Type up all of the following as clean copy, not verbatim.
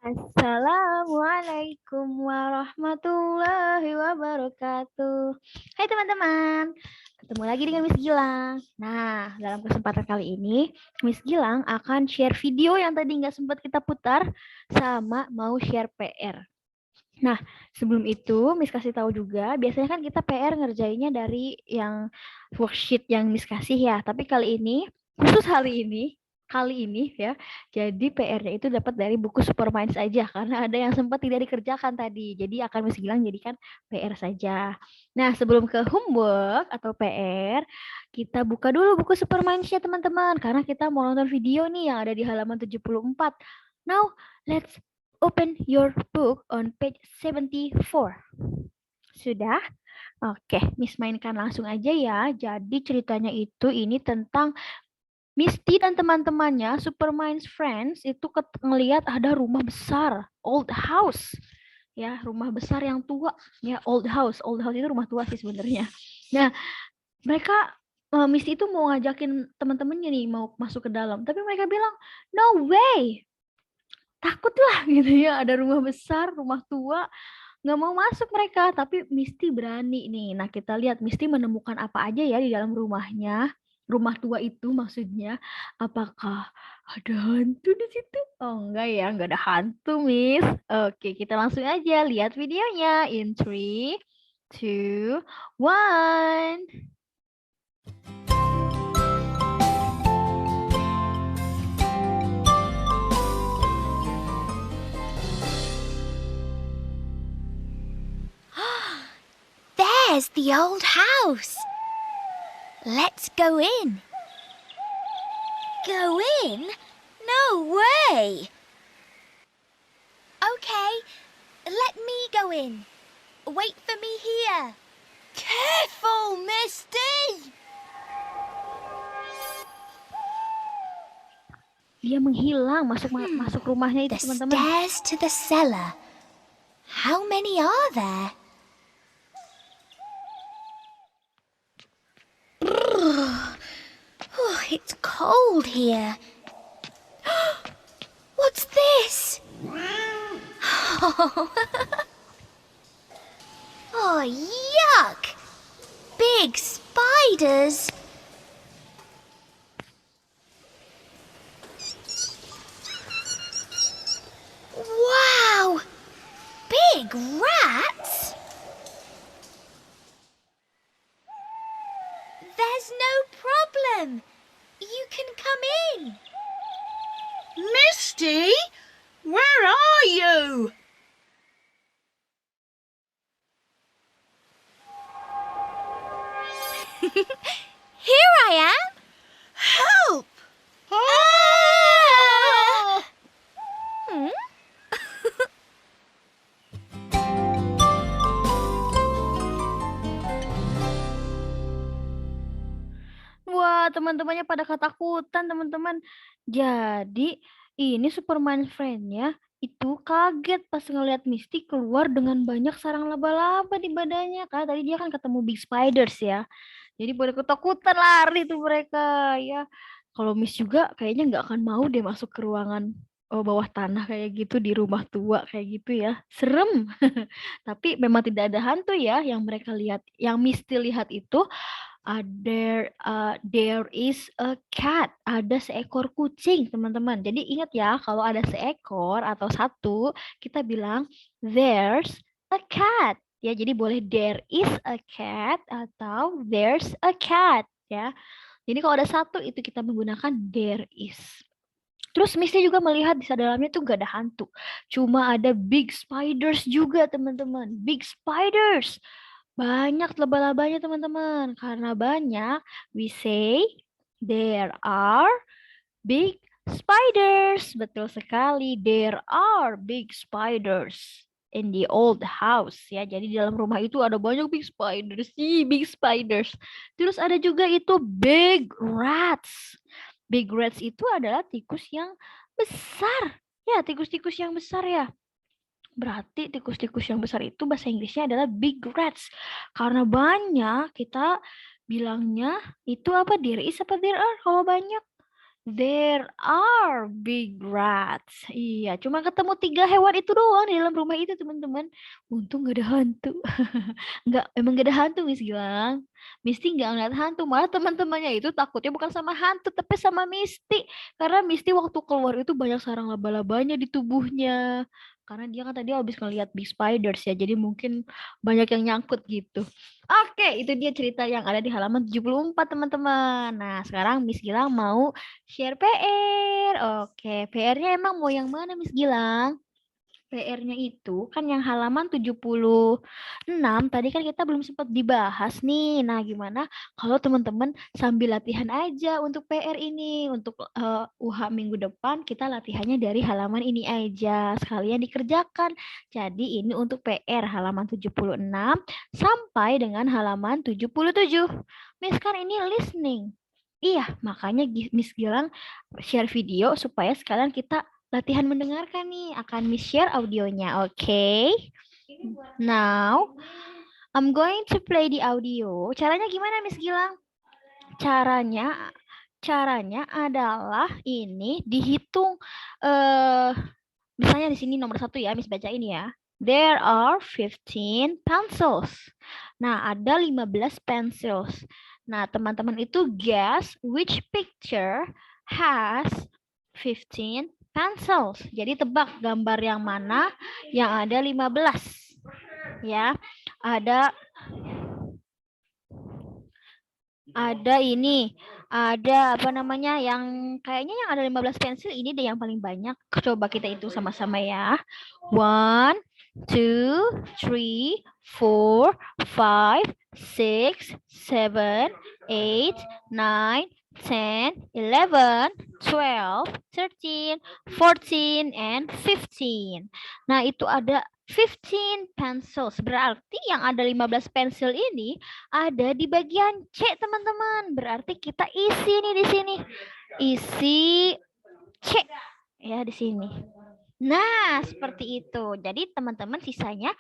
Assalamualaikum warahmatullahi wabarakatuh. Hai teman-teman, ketemu lagi dengan Miss Gilang. Nah, dalam kesempatan kali ini, Miss Gilang akan share video yang tadi nggak sempat kita putar, sama mau share PR. Nah, sebelum itu, Miss kasih tahu juga, biasanya kan kita PR ngerjainnya dari yang worksheet yang Miss kasih ya. Tapi khusus kali ini ya, jadi PR-nya itu dapat dari buku Superminds aja, karena ada yang sempat tidak dikerjakan tadi. Jadi akan Miss Gilang jadikan PR saja. Nah, sebelum ke homework atau PR, kita buka dulu buku Superminds-nya teman-teman, karena kita mau nonton video nih yang ada di halaman 74. Now, let's open your book on page 74. Sudah? Oke, Miss mainkan langsung aja ya. Jadi ceritanya ini tentang Misty dan teman-temannya, Superminds Friends, itu ngelihat ada rumah besar, old house. Ya, rumah besar yang tua. Ya, old house. Old house itu rumah tua sih sebenarnya. Nah, mereka Misty itu mau ngajakin teman-temannya nih mau masuk ke dalam, tapi mereka bilang, "No way." Takut lah gitu ya, ada rumah besar, rumah tua, nggak mau masuk mereka, tapi Misty berani nih. Nah, kita lihat Misty menemukan apa aja ya di dalam rumahnya, rumah tua itu maksudnya. Apakah ada hantu di situ? Oh enggak ya, nggak ada hantu, Miss. Oke, kita langsung aja lihat videonya in 3, 2, 1. There's the old house. Let's go in. Go in? No way. Okay, let me go in. Wait for me here. Careful, Misty! Dia menghilang masuk rumahnya itu, The teman-teman. stairs to the cellar. How many are there? Oh, it's cold here. What's this? Oh, yuck! Big spiders. Wow! Big rats? There's no problem. You can come in. Misty, where are you? Here I am. Help! Hmm? Wah, teman-temannya pada ketakutan, teman-teman. Jadi, ini Superman friend-nya itu kaget pas ngeliat Misty keluar dengan banyak sarang laba-laba di badannya. Karena tadi dia kan ketemu Big Spiders ya. Jadi pada ketakutan lari tuh mereka ya. Kalau Miss juga kayaknya nggak akan mau deh masuk ke ruangan bawah tanah kayak gitu di rumah tua kayak gitu ya. Serem. Tapi memang tidak ada hantu ya yang mereka lihat. Yang Misty lihat itu there is a cat. Ada seekor kucing, teman-teman. Jadi ingat ya, kalau ada seekor atau satu, kita bilang there's a cat. Ya, jadi boleh there is a cat atau there's a cat ya. Jadi kalau ada satu itu kita menggunakan there is. Terus Misty juga melihat di dalamnya tuh gak ada hantu. Cuma ada big spiders juga, teman-teman. Big spiders. Banyak laba-labanya, teman-teman. Karena banyak, we say there are big spiders. Betul sekali. There are big spiders in the old house ya. Jadi di dalam rumah itu ada banyak big spiders. Big spiders. Terus ada juga itu big rats. Big rats itu adalah tikus yang besar. Ya, tikus-tikus yang besar ya. Berarti tikus-tikus yang besar itu bahasa Inggrisnya adalah big rats. Karena banyak, kita bilangnya itu apa? There is apa there are kalau banyak? There are big rats. Iya, cuma ketemu 3 hewan itu doang di dalam rumah itu, teman-teman. Untung gak ada hantu. Emang gak ada hantu, Miss Gilang. Misty nggak ngeliat hantu, malah teman-temannya itu takutnya bukan sama hantu, tapi sama Misty. Karena Misty waktu keluar itu banyak sarang laba-labanya di tubuhnya. Karena dia kan tadi habis ngeliat big spiders ya, jadi mungkin banyak yang nyangkut gitu. Oke, itu dia cerita yang ada di halaman 74, teman-teman. Nah, sekarang Miss Gilang mau share PR. Oke, PR-nya emang mau yang mana, Miss Gilang? PR-nya itu kan yang halaman 76, tadi kan kita belum sempat dibahas nih. Nah, gimana kalau teman-teman sambil latihan aja untuk PR ini. Untuk UH minggu depan kita latihannya dari halaman ini aja. Sekalian dikerjakan. Jadi ini untuk PR halaman 76 sampai dengan halaman 77. Miss kan ini listening. Iya, makanya Miss Gilang share video supaya sekalian kita latihan mendengarkan nih. Akan Miss share audionya, oke? Now, I'm going to play the audio. Caranya gimana, Miss Gilang? Caranya adalah ini dihitung. Misalnya di sini nomor 1 ya, Miss baca ini ya. There are 15 pencils. Nah, ada 15 pencils. Nah, teman-teman itu guess which picture has 15 pencils. Jadi tebak gambar yang mana yang ada 15. Ya. Ada ini, ada apa namanya yang kayaknya yang ada 15 pensil ini deh yang paling banyak. Coba kita hitung sama-sama ya. 1, 2, 3, 4, 5, 6, 7, 8, 9, 10, 11, 12, 13, 14, and 15. Nah, itu ada 15 pencils. Berarti yang ada 15 pensil ini ada di bagian C, teman-teman. Berarti kita isi nih di sini. Isi C ya di sini. Nah, seperti itu. Jadi teman-teman sisanya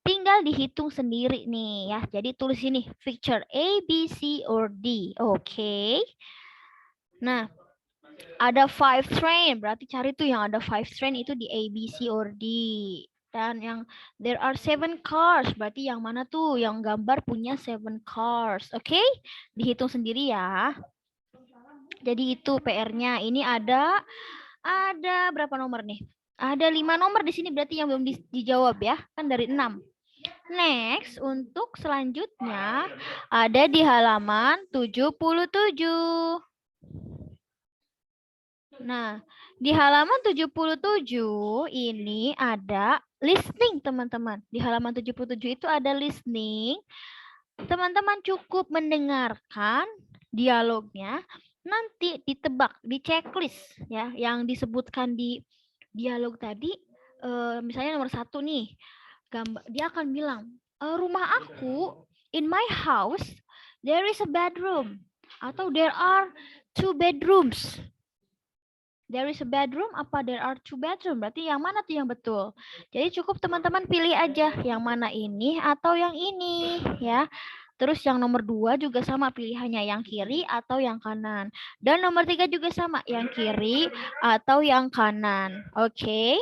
tinggal dihitung sendiri nih ya. Jadi tulis ini picture A, B, C, or D. Oke. Nah, ada 5 train. Berarti cari tuh yang ada 5 train itu di A, B, C, or D. Dan yang there are 7 cars. Berarti yang mana tuh? Yang gambar punya 7 cars. Oke? Dihitung sendiri ya. Jadi itu PR-nya. Ini ada berapa nomor nih? Ada 5 nomor di sini berarti yang belum dijawab ya. Kan dari 6. Next, untuk selanjutnya ada di halaman 77. Nah, di halaman 77 ini ada listening, teman-teman. Di halaman 77 itu ada listening. Teman-teman cukup mendengarkan dialognya, nanti ditebak di checklist ya, yang disebutkan di dialog tadi. Misalnya nomor 1 nih, dia akan bilang, rumah aku, in my house, there is a bedroom. Atau there are 2 bedrooms. There is a bedroom, apa there are 2 bedroom? Berarti yang mana tuh yang betul? Jadi cukup teman-teman pilih aja yang mana ini atau yang ini ya. Terus yang nomor 2 juga sama pilihannya, yang kiri atau yang kanan. Dan nomor 3 juga sama, yang kiri atau yang kanan. Oke.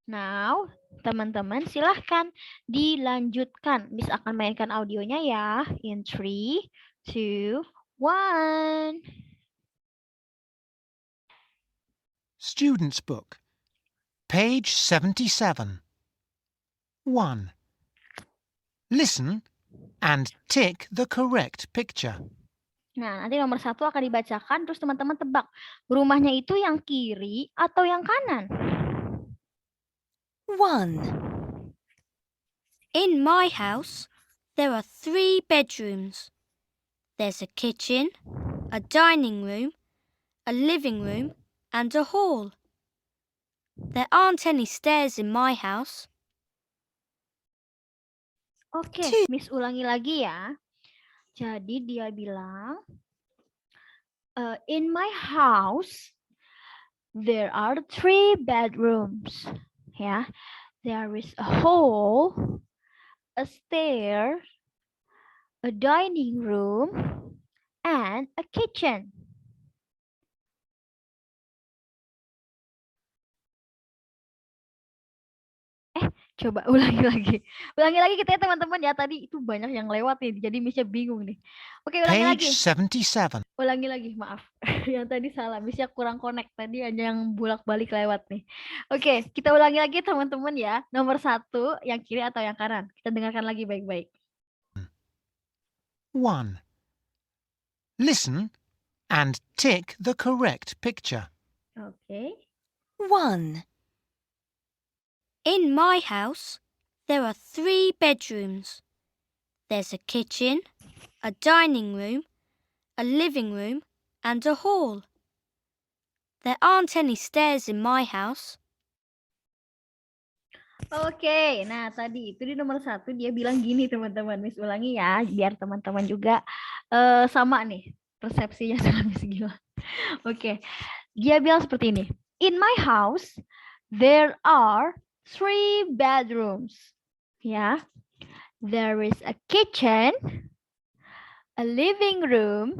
Now, teman-teman silahkan dilanjutkan. Miss akan mainkan audionya ya. In 3, 2, 1. Student's Book, page 77. 1. Listen and tick the correct picture. Nah, nanti nomor 1 akan dibacakan, terus teman-teman tebak. Rumahnya itu yang kiri atau yang kanan? 1. In my house, there are 3 bedrooms. There's a kitchen, a dining room, a living room, and a hall. There aren't any stairs in my house. Oke, Miss ulangi lagi ya. Jadi dia bilang, in my house, there are 3 bedrooms. Ya, there is a hall, a stair, a dining room, and a kitchen. Coba ulangi lagi. Ulangi lagi kita ya teman-teman ya. Tadi itu banyak yang lewat nih. Jadi Miss-nya bingung nih. Oke, ulangi lagi. Page 77. Ulangi lagi, maaf. Yang tadi salah. Miss-nya kurang connect. Tadi ada yang bolak-balik lewat nih. Oke, kita ulangi lagi teman-teman ya. Nomor 1, yang kiri atau yang kanan. Kita dengarkan lagi baik-baik. 1. Listen and tick the correct picture. Oke. 1. In my house, there are 3 bedrooms. There's a kitchen, a dining room, a living room, and a hall. There aren't any stairs in my house. Oke, nah tadi itu di nomor 1 dia bilang gini teman-teman. Miss ulangi ya, biar teman-teman juga sama nih persepsinya sama Miss Gila. Oke, dia bilang seperti ini. In my house, there are 3 bedrooms. Ya, there is a kitchen, a living room,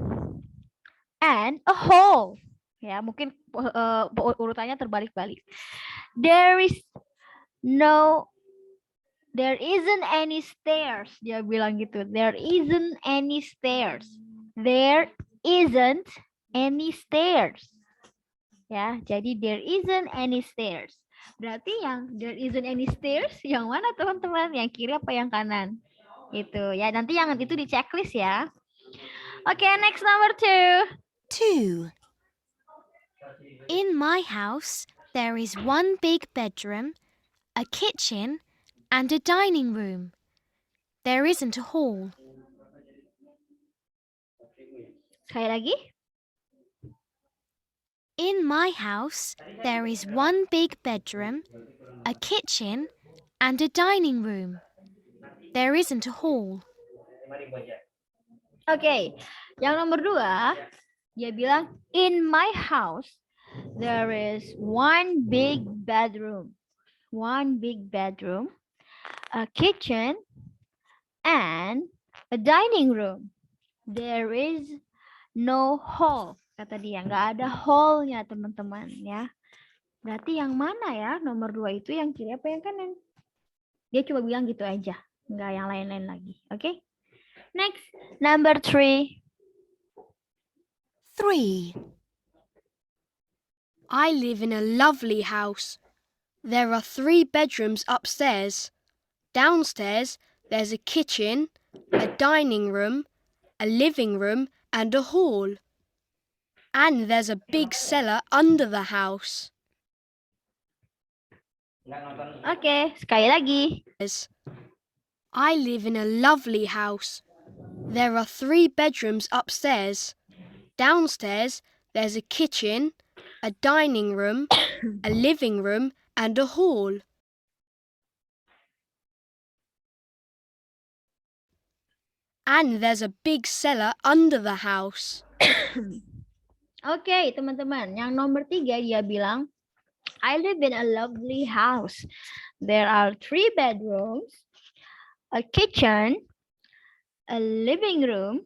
and a hall. Ya, mungkin urutannya terbalik-balik. There isn't any stairs. Dia bilang gitu. There isn't any stairs. There isn't any stairs. Ya, jadi there isn't any stairs. Berarti yang there isn't any stairs yang mana teman-teman? Yang kiri apa yang kanan? Gitu ya. Nanti yang itu di checklist ya. Oke, next number 2. 2. In my house, there is one big bedroom, a kitchen, and a dining room. There isn't a hall. Sekali lagi. In my house, there is one big bedroom, a kitchen, and a dining room. There isn't a hall. Oke, yang nomor 2, dia bilang, in my house, there is one big bedroom, a kitchen, and a dining room. There is no hall. Kata dia, nggak ada hall-nya teman-teman ya. Berarti yang mana ya? Nomor 2 itu yang kiri apa yang kanan? Dia cuma bilang gitu aja, nggak yang lain-lain lagi. Oke? Next, number 3. 3. I live in a lovely house. There are 3 bedrooms upstairs. Downstairs, there's a kitchen, a dining room, a living room, and a hall. And there's a big cellar under the house. Oke, sekali lagi. I live in a lovely house. There are 3 bedrooms upstairs. Downstairs, there's a kitchen, a dining room, a living room, and a hall. And there's a big cellar under the house. Oke, teman-teman. Yang nomor 3 dia bilang, I live in a lovely house. There are 3 bedrooms, a kitchen, a living room,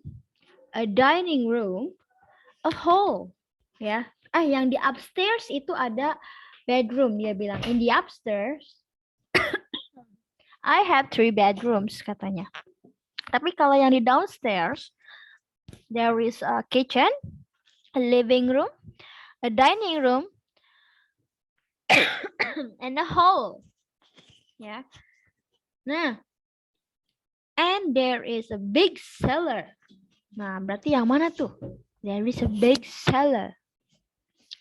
a dining room, a hall. Ya. Yang di upstairs itu ada bedroom, dia bilang. In the upstairs, I have 3 bedrooms, katanya. Tapi kalau yang di downstairs, there is a kitchen, a living room, a dining room, and a hall. Ya. Nah, and there is a big cellar. Nah, berarti yang mana tuh? There is a big cellar.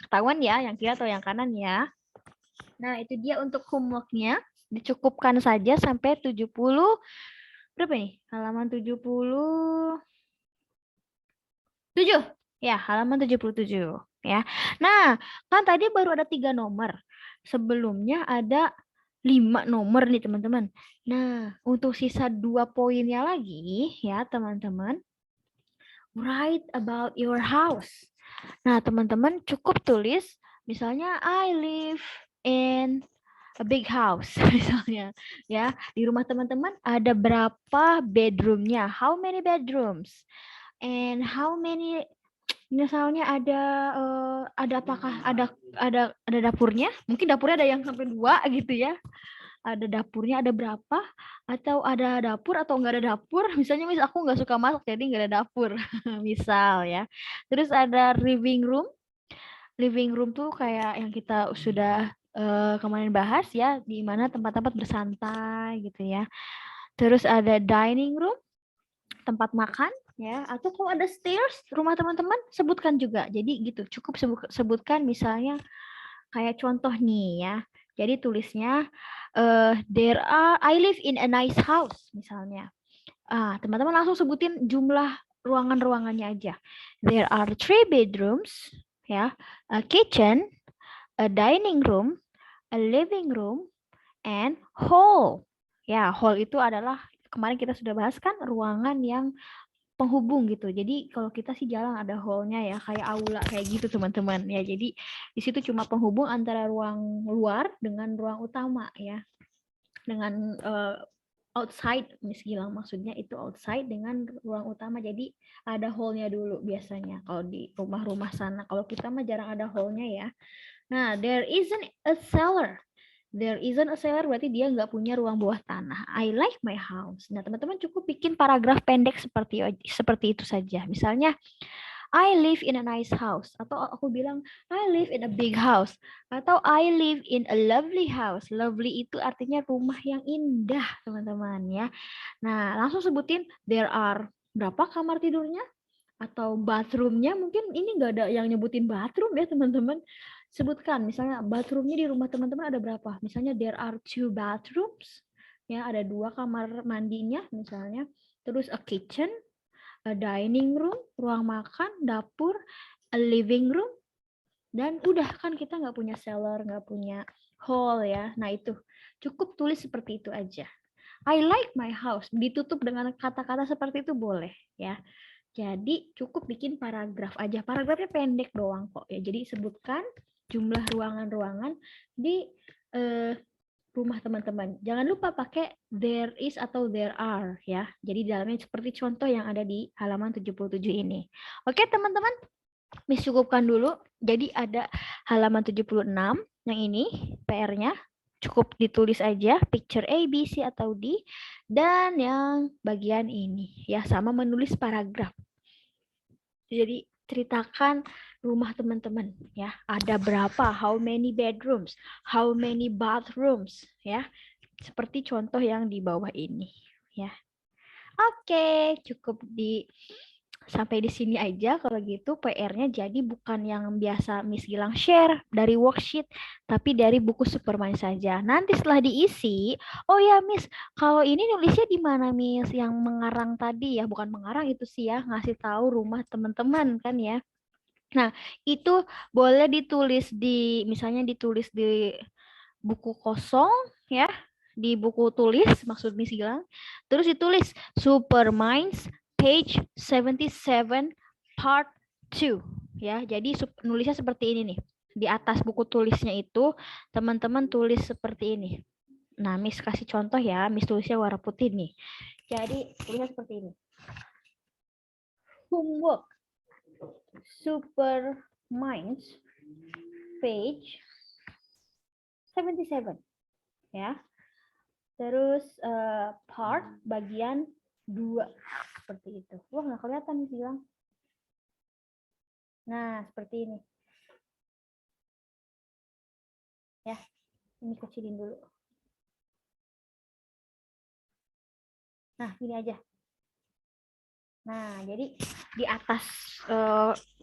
Ketahuan ya, yang kiri atau yang kanan ya. Nah, itu dia untuk homework-nya. Dicukupkan saja sampai 70. Berapa nih? Halaman 77. Ya, halaman 77. Ya. Nah, kan tadi baru ada 3 nomor. Sebelumnya ada 5 nomor nih, teman-teman. Nah, untuk sisa 2 poinnya lagi, ya, teman-teman. Write about your house. Nah, teman-teman cukup tulis, misalnya, I live in a big house, misalnya. Ya, di rumah teman-teman ada berapa bedroomnya? How many bedrooms? And how many, misalnya ada apakah ada dapurnya? Mungkin dapurnya ada yang sampai 2 gitu ya. ada dapurnya ada berapa, atau ada dapur atau nggak ada dapur. Misalnya aku nggak suka masak jadi nggak ada dapur, misal ya. Terus ada living room. Living room tuh kayak yang kita sudah kemarin bahas ya, di mana tempat-tempat bersantai gitu ya. Terus ada dining room, tempat makan ya, atau kalau ada stairs rumah teman-teman sebutkan juga. Jadi gitu, cukup sebutkan misalnya kayak contoh nih ya. Jadi tulisnya I live in a nice house misalnya. Teman-teman langsung sebutin jumlah ruangan-ruangannya aja. There are 3 bedrooms ya, a kitchen, a dining room, a living room, and hall. Ya, hall itu adalah kemarin kita sudah bahas kan, ruangan yang penghubung gitu. Jadi kalau kita sih jalan ada hallnya ya, kayak aula kayak gitu teman-teman ya. Jadi di situ cuma penghubung antara ruang luar dengan ruang utama ya. Dengan outside, Miss Gilang maksudnya itu outside dengan ruang utama. Jadi ada hallnya dulu biasanya kalau di rumah-rumah sana. Kalau kita mah jarang ada hallnya ya. Nah, there isn't a cellar. There isn't a cellar berarti dia nggak punya ruang bawah tanah. I like my house. Nah, teman-teman cukup bikin paragraf pendek seperti itu saja. Misalnya, I live in a nice house. Atau aku bilang, I live in a big house. Atau I live in a lovely house. Lovely itu artinya rumah yang indah, teman-teman ya. Nah, langsung sebutin there are berapa kamar tidurnya? Atau bathroomnya, mungkin ini nggak ada yang nyebutin bathroom ya teman-teman. Sebutkan misalnya bathroomnya di rumah teman-teman ada berapa, misalnya there are 2 bathrooms ya, ada 2 kamar mandinya misalnya, terus a kitchen, a dining room, ruang makan, dapur, a living room, dan udah kan kita nggak punya cellar, nggak punya hall ya. Nah itu cukup tulis seperti itu aja. I like my house, ditutup dengan kata-kata seperti itu boleh ya. Jadi cukup bikin paragraf aja. Paragrafnya pendek doang kok ya. Jadi sebutkan jumlah ruangan-ruangan di rumah teman-teman. Jangan lupa pakai there is atau there are ya. Jadi dalamnya seperti contoh yang ada di halaman 77 ini. Oke teman-teman, Miss cukupkan dulu. Jadi ada halaman 76 yang ini PR-nya. Cukup ditulis aja picture A, B, C, atau D. Dan yang bagian ini ya, sama menulis paragraf. Jadi ceritakan rumah teman-teman ya, ada berapa, how many bedrooms, how many bathrooms ya, seperti contoh yang di bawah ini ya. Oke, cukup sampai di sini aja kalau gitu PR-nya. Jadi bukan yang biasa Miss Gilang share dari worksheet, tapi dari buku Superman saja. Nanti setelah diisi, oh ya Miss, kalau ini nulisnya di mana Miss? Yang mengarang tadi ya, bukan mengarang itu sih ya, ngasih tahu rumah teman-teman kan ya. Nah, itu boleh ditulis misalnya ditulis di buku kosong ya, di buku tulis maksud Miss Gilang. Terus ditulis Superminds page 77 part 2 ya. Jadi nulisnya seperti ini nih. Di atas buku tulisnya itu teman-teman tulis seperti ini. Nah, Miss kasih contoh ya, Miss tulisnya warna putih nih. Jadi tulisnya seperti ini. Homework Superminds page 77 ya. Terus part bagian 2 seperti itu. Wah, nggak kelihatan nih bilang. Nah, seperti ini. Ya, ini kecilin dulu. Nah, gini aja. Nah, jadi di atas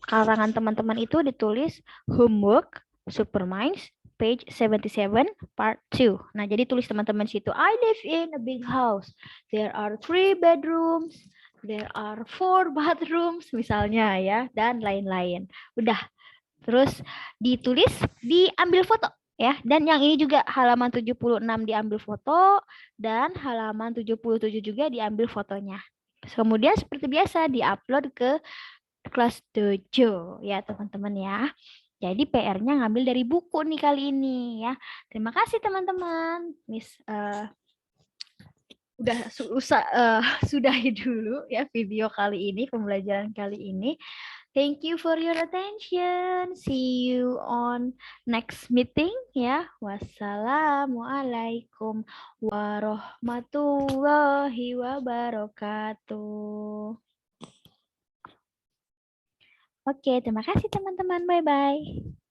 karangan teman-teman itu ditulis homework Superminds page 77 part 2. Nah, jadi tulis teman-teman situ, I live in a big house. There are 3 bedrooms, there are 4 bathrooms misalnya ya, dan lain-lain. Udah. Terus ditulis, diambil foto ya. Dan yang ini juga halaman 76 diambil foto dan halaman 77 juga diambil fotonya. Kemudian seperti biasa diupload ke kelas 7 ya teman-teman ya. Jadi PR-nya ngambil dari buku nih kali ini ya. Terima kasih teman-teman. Miss sudahi dulu ya video kali ini, pembelajaran kali ini. Thank you for your attention. See you on next meeting ya. Wassalamualaikum warahmatullahi wabarakatuh. Oke, terima kasih teman-teman. Bye-bye.